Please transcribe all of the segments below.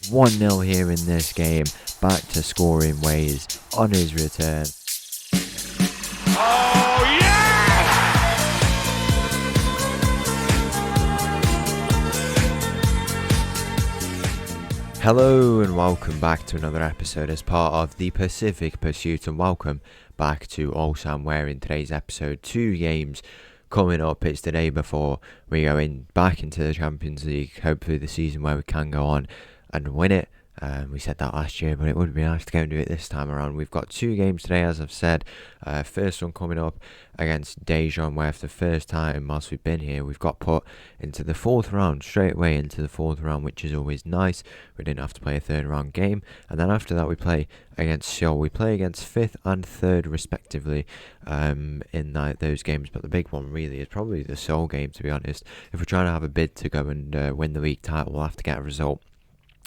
1-0 here in this game, back to scoring ways on his return. Oh, yes! Hello and welcome back to another episode as part of the Pacific Pursuit, and welcome back to Ulsan, where in today's episode, 2 games coming up. It's the day before we go back into the Champions League, hopefully the season where we can go on and win it. We said that last year, but it would be nice to go and do it this time around. We've got 2 games today, as I've said. First one coming up against Daejeon, where for the first time whilst we've been here, we've got put into the 4th round, straight away into the 4th round, which is always nice. We didn't have to play a 3rd round game. And then after that, we play against Seoul. We play against 5th and 3rd respectively in those games. But the big one really is probably the Seoul game, to be honest. If we're trying to have a bid to go and win the league title, we'll have to get a result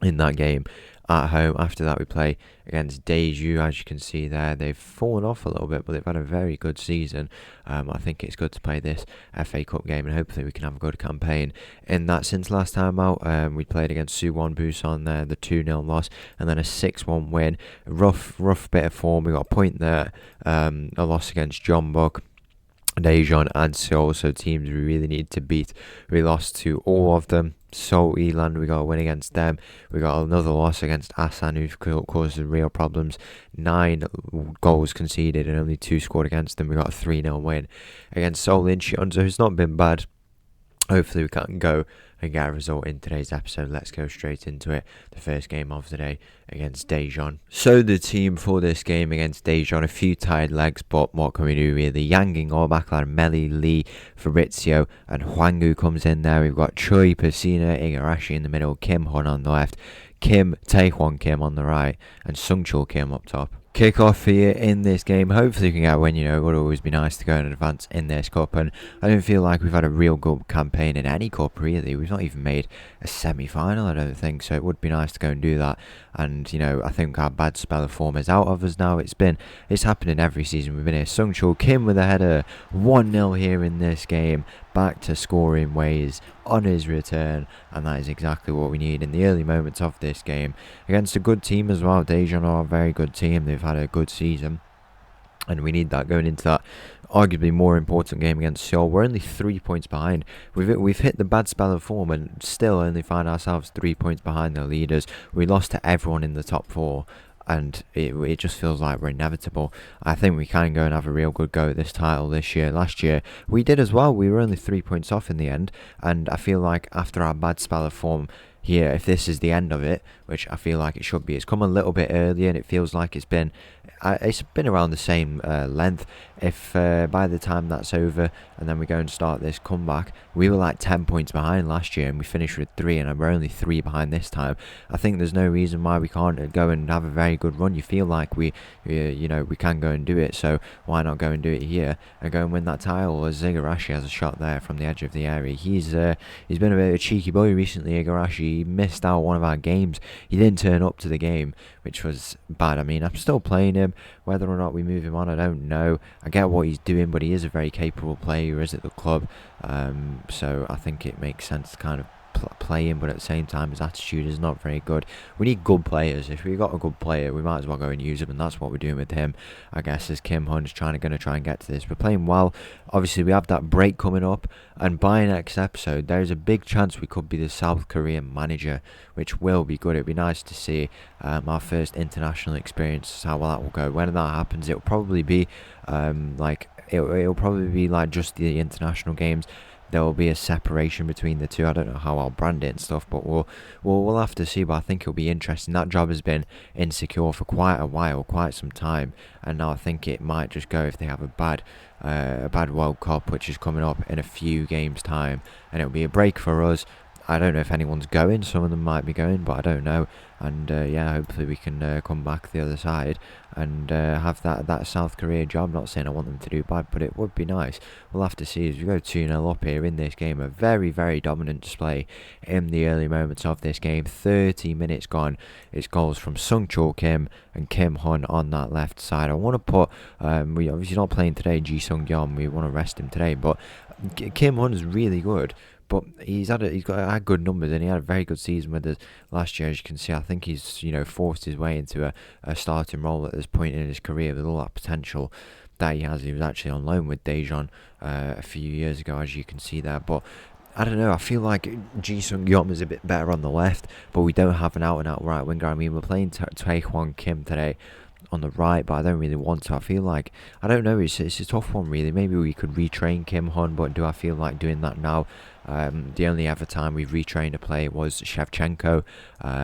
in that game at home. After that, we play against Daejeon. As you can see there, they've fallen off a little bit, but they've had a very good season. I think it's good to play this FA Cup game, and hopefully we can have a good campaign in that. Since last time out, we played against Suwon Busan there, the 2-0 loss, and then a 6-1 win. Rough bit of form. We got a point there, a loss against Jeonbuk, Daejeon and Seoul, so teams we really need to beat. We lost to all of them. Seoul, Eland, we got a win against them. We got another loss against Asan, who caused real problems. 9 goals conceded and only 2 scored against them. We got a 3-0 win against Seoul Incheon, so it's not been bad. Hopefully we can go and get a result in today's episode. Let's go straight into it. The first game of the day against Daejeon. So the team for this game against Daejeon, a few tired legs, but what can we do really? Yang Ging-oh, backline, Meli, Lee, Fabrizio, and Hwang-gu comes in there. We've got Choi, Persina, Igarashi in the middle, Kim Hun on the left, Taekwon Kim on the right, and Sungchul Kim up top. Kick off here in this game. Hopefully we can get a win. It would always be nice to go and advance in this cup, and I don't feel like we've had a real good campaign in any cup really. We've not even made a semi-final, I don't think, so it would be nice to go and do that. And I think our bad spell of form is out of us now. It's happening every season we've been here. Sungchul Kim with a header, 1-0 here in this game, back to scoring ways on his return, and that is exactly what we need in the early moments of this game against a good team as well. Daejeon are a very good team. They've had a good season, and we need that going into that arguably more important game against Seoul. We're only 3 points behind. We've hit the bad spell of form and still only find ourselves 3 points behind the leaders. We lost to everyone in the top 4, and it just feels like we're inevitable. I think we can go and have a real good go at this title this year. Last year we did as well. We were only 3 points off in the end, and I feel like after our bad spell of form here, if this is the end of it, which I feel like it should be, it's come a little bit earlier, and it feels like it's been around the same length. If by the time that's over and then we go and start this comeback, we were like 10 points behind last year and we finished with 3, and we're only 3 behind this time. I think there's no reason why we can't go and have a very good run. You feel like we can go and do it, so why not go and do it here and go and win that title? As Igarashi has a shot there from the edge of the area. He's been a bit of a cheeky boy recently, Igarashi. He missed out one of our games. He didn't turn up to the game, which was bad. I mean, I'm still playing him. Whether or not we move him on, I don't know. I get what he's doing, but he is a very capable player. He is at the club, so I think it makes sense to kind of play him, but at the same time his attitude is not very good. We need good players. If we got a good player, we might as well go and use him, and that's what we're doing with him, I guess, as Kim Hun's going to try and get to this. We're playing well. Obviously we have that break coming up, and by next episode there's a big chance we could be the South Korean manager, which will be good. It'd be nice to see our first international experience, how well that will go. When that happens, it'll probably be it'll probably be like just the international games. There will be a separation between the two. I don't know how I'll brand it and stuff, but we'll have to see. But I think it'll be interesting. That job has been insecure for quite a while, quite some time, and now I think it might just go if they have a bad World Cup, which is coming up in a few games' time, and it'll be a break for us. I don't know if anyone's going. Some of them might be going, but I don't know. And hopefully we can come back the other side and have that South Korea job. Not saying I want them to do bad, but it would be nice. We'll have to see as we go 2-0 up here in this game. A very, very dominant display in the early moments of this game. 30 minutes gone. It's goals from Sungchul Kim and Kim Hun on that left side. I want to put, we obviously not playing today, Ji Sung Yeon. We want to rest him today, but Kim Hun is really good. but he's had good numbers, and he had a very good season with us last year. As you can see, I think he's forced his way into a starting role at this point in his career with all that potential that he has. He was actually on loan with Daejeon a few years ago, as you can see there, but I don't know, I feel like Ji-sung Yeom is a bit better on the left, but we don't have an out-and-out right winger. I mean, we're playing Tae-hwan Kim today on the right, but I don't really want to. I feel like, I don't know, it's a tough one really. Maybe we could retrain Kim Hun, but do I feel like doing that now? The only other time we've retrained a player was Shevchenko,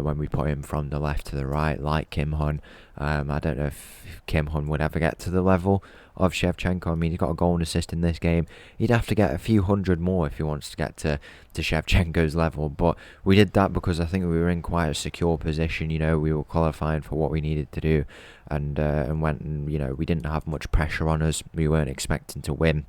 when we put him from the left to the right, like Kim Hun. I don't know if Kim Hun would ever get to the level of Shevchenko. I mean, he got a goal and assist in this game. He'd have to get a few hundred more if he wants to get to Shevchenko's level, but we did that because I think we were in quite a secure position. We were qualifying for what we needed to do, and went and we didn't have much pressure on us. We weren't expecting to win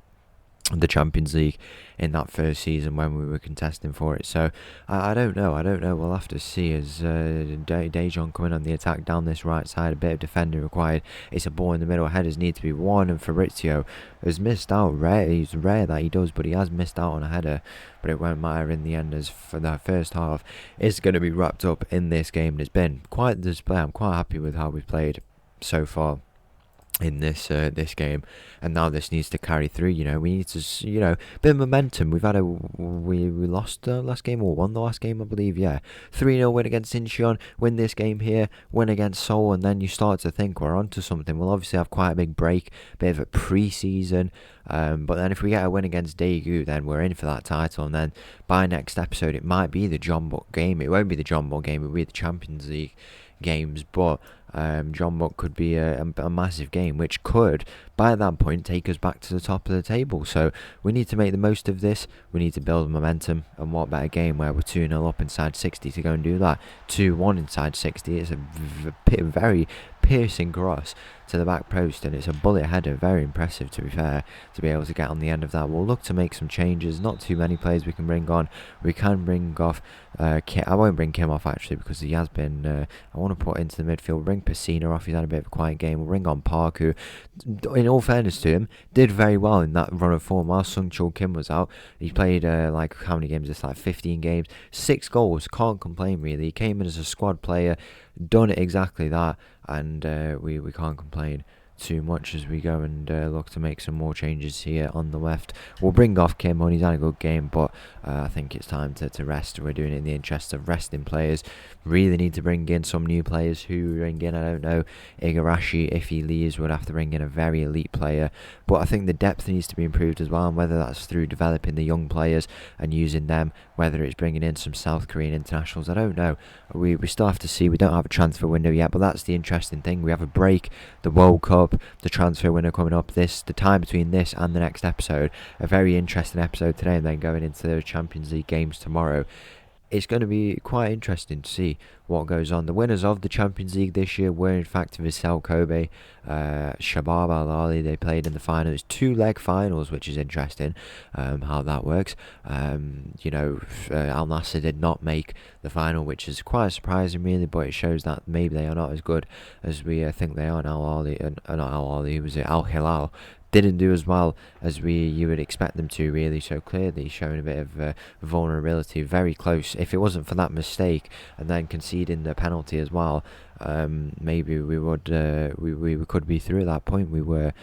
the Champions League in that first season when we were contesting for it. So I don't know. We'll have to see as Daejeon coming on the attack down this right side. A bit of defending required. It's a ball in the middle. Headers need to be won, and Fabrizio has missed out. It's rare that he does, but he has missed out on a header. But it won't matter in the end, as for the first half is going to be wrapped up in this game. And it's been quite the display. I'm quite happy with how we've played so far in this game, and now this needs to carry through. We need to bit of momentum. We lost the last game, or won the last game, I believe. 3-0 win against Incheon, win this game here, win against Seoul, and then you start to think we're onto something. We'll obviously have quite a big break, bit of a pre-season, but then if we get a win against Daegu, then we're in for that title. And then by next episode it might be the Jeonbuk game. It won't be the Jeonbuk game, it'll be the Champions League games, but Jeonbuk could be a massive game, which could by that point take us back to the top of the table. So we need to make the most of this. We need to build momentum, and what better game where we're 2-0 up inside 60 to go and do that. 2-1 inside 60. It's a very piercing cross to the back post, and it's a bullet header. Very impressive, to be fair, to be able to get on the end of that. We'll look to make some changes. Not too many players we can bring on. We can bring off Kim. I won't bring Kim off actually, because he has been I want to put into the midfield. Bring Pacina off. He's had a bit of a quiet game. We'll bring on Park, who, in all fairness to him, did very well in that run of form while Sung Chul Kim was out. He played like how many games? It's like 15 games, 6 goals. Can't complain really. He came in as a squad player, done exactly that, and we can't complain too much as we go and look to make some more changes here on the left. We'll bring off Kim Hun. He's had a good game, but I think it's time to rest. We're doing it in the interest of resting players. Really need to bring in some new players. Who bring in, I don't know. Igarashi, if he leaves, would have to bring in a very elite player, but I think the depth needs to be improved as well, and whether that's through developing the young players and using them, whether it's bringing in some South Korean internationals, I don't know. We still have to see. We don't have a transfer window yet, but that's the interesting thing. We have a break, the World Cup, the transfer window coming up, the time between this and the next episode. A very interesting episode today, and then going into the Champions League games tomorrow. It's going to be quite interesting to see what goes on. The winners of the Champions League this year were in fact Vissel Kobe, Shabab Al Ahly. They played in the final. It's 2-leg finals, which is interesting how that works. Al Nassr did not make the final, which is quite surprising really, but it shows that maybe they are not as good as we think they are. Al Ahly, not Al Ahly, was it Al Hilal? Didn't do as well as you would expect them to really, so clearly showing a bit of vulnerability. Very close. If it wasn't for that mistake and then conceding the penalty as well, maybe we would we could be through at that point. We were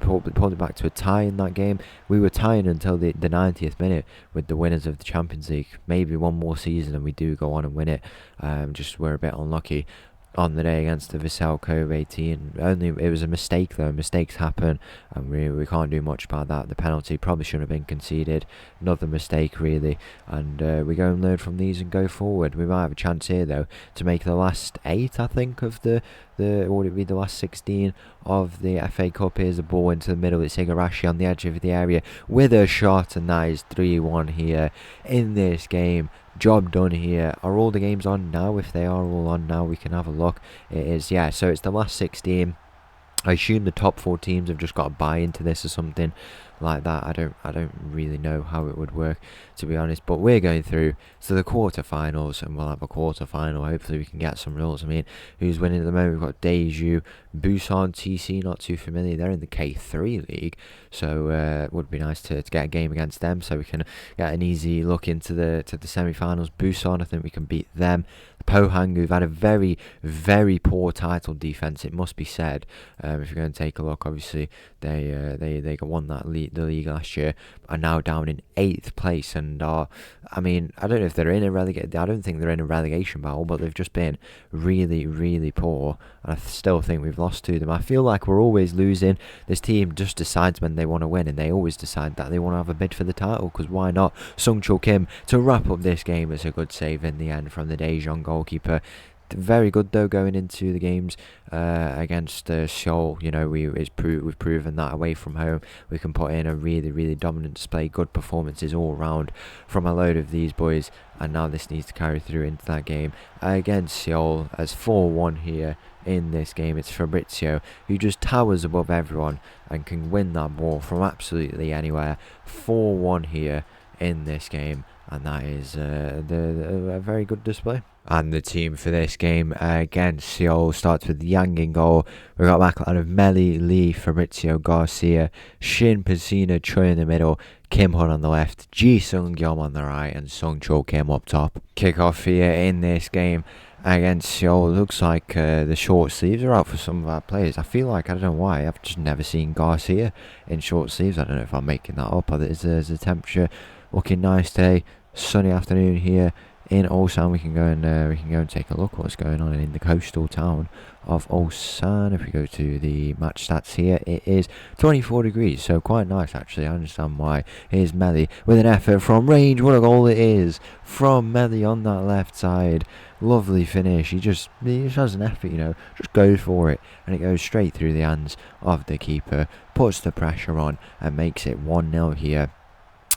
pulled it back to a tie in that game. We were tying until the 90th minute with the winners of the Champions League. Maybe one more season and we do go on and win it. Just we're a bit unlucky on the day against the Vissel Kobe team. It was a mistake though. Mistakes happen, and we can't do much about that. The penalty probably shouldn't have been conceded. Another mistake really, and we go and learn from these and go forward. We might have a chance here though to make the last 8, I think, of the would it be the last 16 of the FA Cup. Here's the ball into the middle. It's Igarashi on the edge of the area with a shot, and that is 3-1 here in this game. Job done here. Are all the games on now? If they are all on now, we can have a look. It is, yeah, so it's the last 16 I assume the top 4 teams have just got to buy into this or something like that. I don't really know how it would work, to be honest. But we're going through to the quarterfinals, and we'll have a quarterfinal. Hopefully we can get some results. I mean, who's winning at the moment? We've got Daejeon, Busan, TC, not too familiar. They're in the K3 league, so it would be nice to get a game against them, so we can get an easy look into the semi-finals. Busan, I think we can beat them. Pohang, who've had a very, very poor title defense, it must be said. If you're going to take a look, obviously they won the league last year, are now down in 8th place, and I mean, I don't know if they're in I don't think they're in a relegation battle, but they've just been really, really poor, and I still think we've lost to them. I feel like we're always losing. This team just decides when they want to win, and they always decide that they want to have a bid for the title, because why not? Sung-Chul Kim to wrap up this game. It's a good save in the end from the Daejeon goalkeeper. Very good though going into the games against Seoul. You know, we've proven that away from home we can put in a really, really dominant display, good performances all round from a load of these boys, and now this needs to carry through into that game against Seoul as 4-1 here. In this game, it's Fabrizio who just towers above everyone and can win that ball from absolutely anywhere. 4-1 here in this game, and that is a very good display. And the team for this game against Seoul starts with Yang in goal. We've got backline of Meli, Lee, Fabrizio, Garcia, Shin, Pesina, Choi in the middle, Kim Hun on the left, Ji Sung Gyom on the right, and Sung-Chul Kim up top. Kick-off here in this game against Seoul. Looks like the short sleeves are out for some of our players. I feel like, I don't know why, I've just never seen Garcia in short sleeves. I don't know if I'm making that up, or is the temperature looking nice today? Sunny afternoon here in Ulsan. We can go and take a look at what's going on in the coastal town of Ulsan. If we go to the match stats here, it is 24 degrees, so quite nice actually. I understand why. Here's Meli with an effort from range. What a goal it is from Meli on that left side. Lovely finish. He just has an effort, you know, just goes for it, and it goes straight through the hands of the keeper, puts the pressure on and makes it 1-0 here.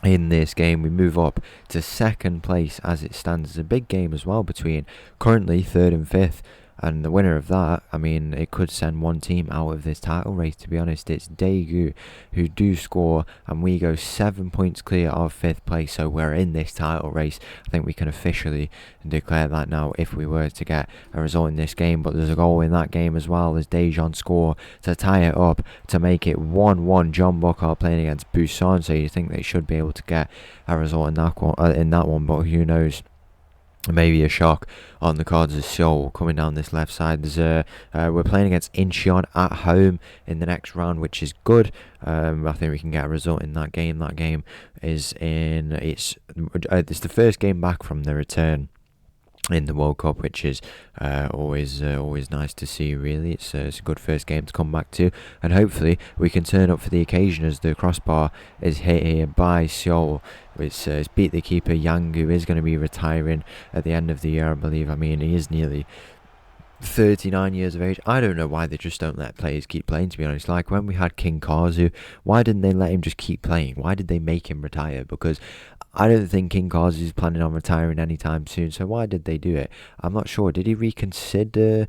In this game, we move up to 2nd place as it stands. It's a big game as well between currently 3rd and 5th, and the winner of that, I mean, it could send one team out of this title race, to be honest. It's Daegu who do score, and we go 7 points clear of 5th place, so we're in this title race. I think we can officially declare that now if we were to get a result in this game. But there's a goal in that game as well as Daejeon score to tie it up, to make it 1-1. John Buckar playing against Busan, so you think they should be able to get a result in that one, but who knows? Maybe a shock on the cards of Seoul coming down this left side. There's we're playing against Incheon at home in the next round, which is good. I think we can get a result in that game. That game is it's the first game back from the return in the World Cup, which is always nice to see. Really, it's a good first game to come back to, and hopefully we can turn up for the occasion as the crossbar is hit here by Seoul. It's beat the keeper Yang, who is going to be retiring at the end of the year, I believe. I mean, he is nearly 39 years of age. I don't know why they just don't let players keep playing, to be honest. Like when we had King Kazu, why didn't they let him just keep playing? Why did they make him retire? Because I don't think King Kazu is planning on retiring anytime soon, so why did they do it? I'm not sure. Did he reconsider?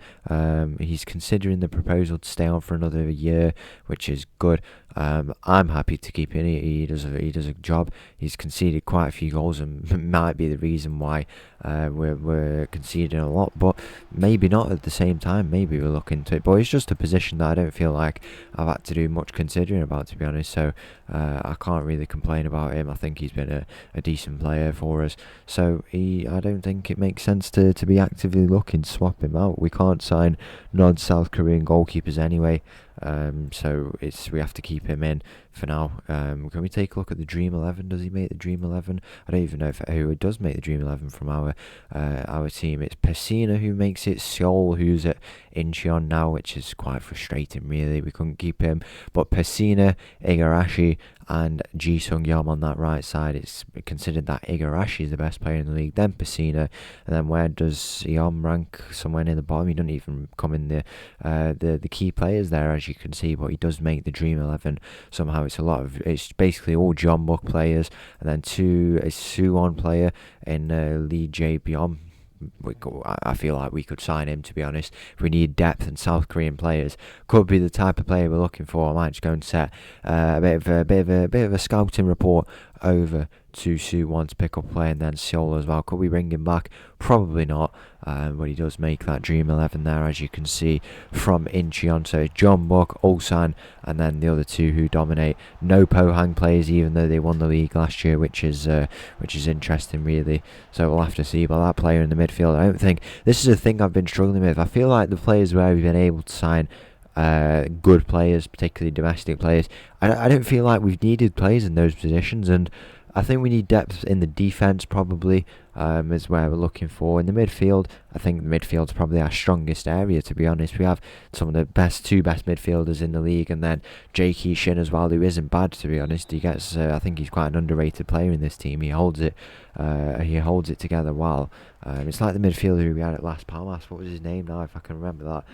He's considering the proposal to stay on for another year, which is good. I'm happy to keep him. He does a job. He's conceded quite a few goals, and might be the reason why we're conceding a lot, but maybe not at the same time. Maybe we'll look into it, but it's just a position that I don't feel like I've had to do much considering about, to be honest, so I can't really complain about him. I think he's been a decent player for us, so I don't think it makes sense to be actively looking to swap him out. We can't sign non-South Korean goalkeepers anyway, so we have to keep him in for now. Can we take a look at the Dream 11? Does he make the Dream 11? I don't even know who does make the Dream 11 from our team. It's Pesina who makes it. Seoul, who's at Incheon now, which is quite frustrating really. We couldn't keep him, but Pesina, Igarashi and Ji Sung Yam on that right side. It's considered that Igarashi is the best player in the league, then Pesina, and then where does Yam rank? Somewhere near the bottom. He doesn't even come in the key players there, as you can see, but he does make the Dream 11 somehow. It's basically all Jeonbuk players, and then a Suwon player in Lee Jae Byum. I feel like we could sign him, to be honest. If we need depth and South Korean players, could be the type of player we're looking for. I might just go and set a bit of a scouting report over to Suwon to pick up a player, and then Seoul as well. Could we bring him back? Probably not, but he does make that Dream 11 there, as you can see from Incheon. So it's John Buck, Ulsan, and then the other two who dominate. No Pohang players, even though they won the league last year, which is interesting, really. So we'll have to see about that player in the midfield. I don't think this is a thing I've been struggling with. I feel like the players where we've been able to sign good players, particularly domestic players, I don't feel like we've needed players in those positions, and I think we need depth in the defence, probably, is where we're looking for. In the midfield, I think the midfield's probably our strongest area, to be honest. We have some of the two best midfielders in the league, and then Jae Shin as well, who isn't bad, to be honest. He gets, I think he's quite an underrated player in this team. He holds it together well. It's like the midfielder who we had at Las Palmas. What was his name now? If I can remember that,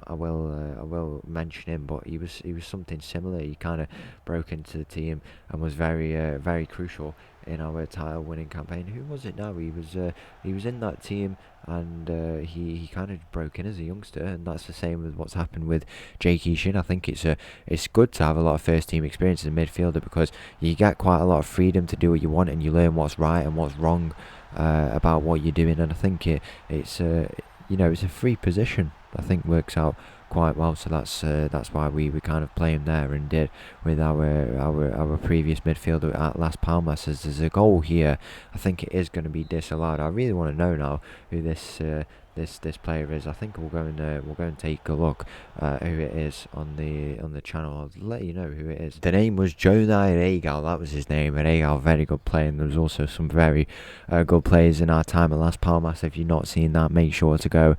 I will mention him. But he was something similar. He kind of broke into the team and was very crucial in our title-winning campaign. Who was it now? He was in that team, and he kind of broke in as a youngster, and that's the same with what's happened with Jae Shin. I think it's good to have a lot of first-team experience as a midfielder, because you get quite a lot of freedom to do what you want, and you learn what's right and what's wrong about what you're doing. And I think it's a free position. I think works out quite well, so that's why we kind of play him there, and did with our previous midfielder at Las Palmas. As there's a goal here, I think it is going to be disallowed. I really want to know now who this player is. I think we'll go and take a look who it is on the channel. I'll let you know who it is. The name was Jonai Regal. That was his name. Regal, very good player, and there was also some very good players in our time at Las Palmas. If you've not seen that, make sure to go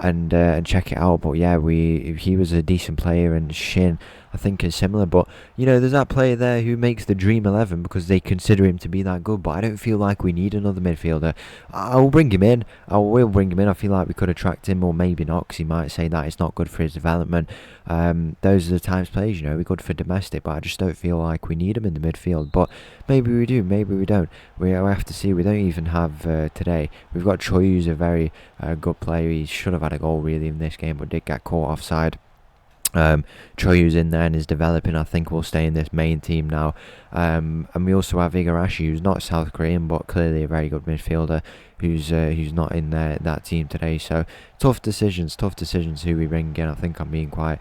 and check it out. But yeah, he was a decent player, and Shin, I think, is similar. But there's that player there who makes the Dream 11 because they consider him to be that good. But I don't feel like we need another midfielder. I will bring him in. I feel like we could attract him, or maybe not, because he might say that it's not good for his development. Those are the types of players, we're good for domestic, but I just don't feel like we need him in the midfield. But maybe we do, maybe we don't. We have to see. We don't even have today. We've got Choi, who's a very good player. He should have had a goal really in this game, but did get caught offside. Choi, who's in there and is developing, I think will stay in this main team now. And we also have Igarashi, who's not South Korean, but clearly a very good midfielder, who's not in that team today. So tough decisions who we bring in. I think I'm being quite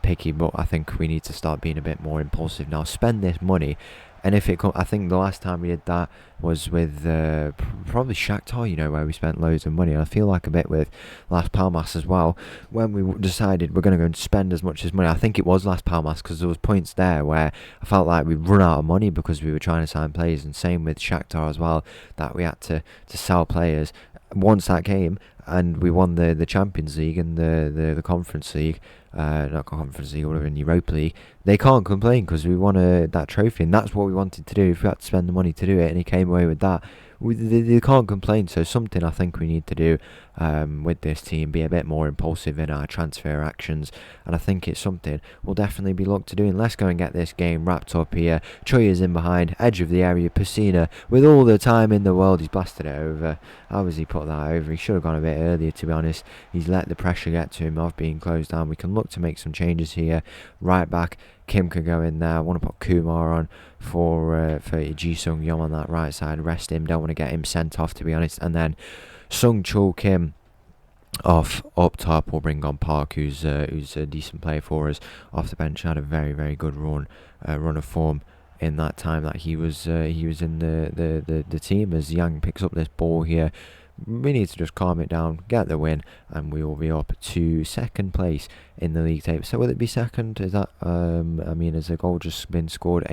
picky, but I think we need to start being a bit more impulsive now. Spend this money. And if it I think the last time we did that was with probably Shakhtar, where we spent loads of money. And I feel like a bit with Las Palmas as well, when we decided we're going to go and spend as much as money. I think it was Las Palmas, because there was points there where I felt like we'd run out of money because we were trying to sign players, and same with Shakhtar as well, that we had to sell players. Once that came and we won the Champions League and the Conference League, not Conference League, whatever, in Europa League, they can't complain because we won that trophy, and that's what we wanted to do. If we had to spend the money to do it, and he came away with that, they can't complain. So something I think we need to do with this team, be a bit more impulsive in our transfer actions, and I think it's something we'll definitely be looked to doing. Let's go and get this game wrapped up here. Choi is in behind, edge of the area. Pacina, with all the time in the world, he's blasted it over. How has he put that over? He should have gone a bit earlier, to be honest. He's let the pressure get to him of being closed down. We can look to make some changes here. Right back, Kim can go in there. I want to put Kumar on for Ji Sung Yong on that right side. Rest him. Don't want to get him sent off, to be honest. And then Sung Chul Kim off up top. We'll bring on Park, who's a decent player for us off the bench. Had a very good run of form in that time that he was in the team. As Yang picks up this ball here, we need to just calm it down, get the win, and we will be up to second place in the league table. So will it be second? Is that has a goal just been scored?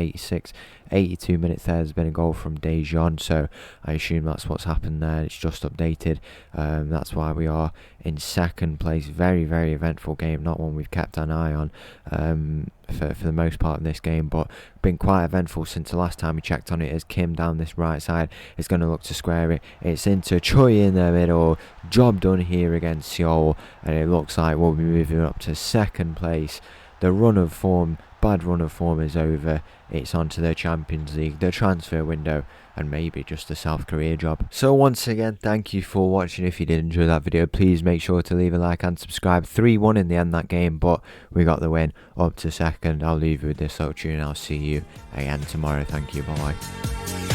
82 minutes there, there's been a goal from Daejeon, so I assume that's what's happened there. It's just updated. That's why we are in second place. Very eventful game, not one we've kept an eye on for the most part of this game, but been quite eventful since the last time we checked on it. As Kim down this right side is going to look to square it. It's into Choi in the middle. Job done here against Seoul, and it looks like we'll be moving up to second place. The run of form bad run of form is over. It's on to the Champions League, the transfer window, and maybe just a South Korea job. So once again, thank you for watching. If you did enjoy that video, please make sure to leave a like and subscribe. 3-1 in the end that game, but we got the win up to second. I'll leave you with this little tune. I'll see you again tomorrow. Thank you. Bye bye.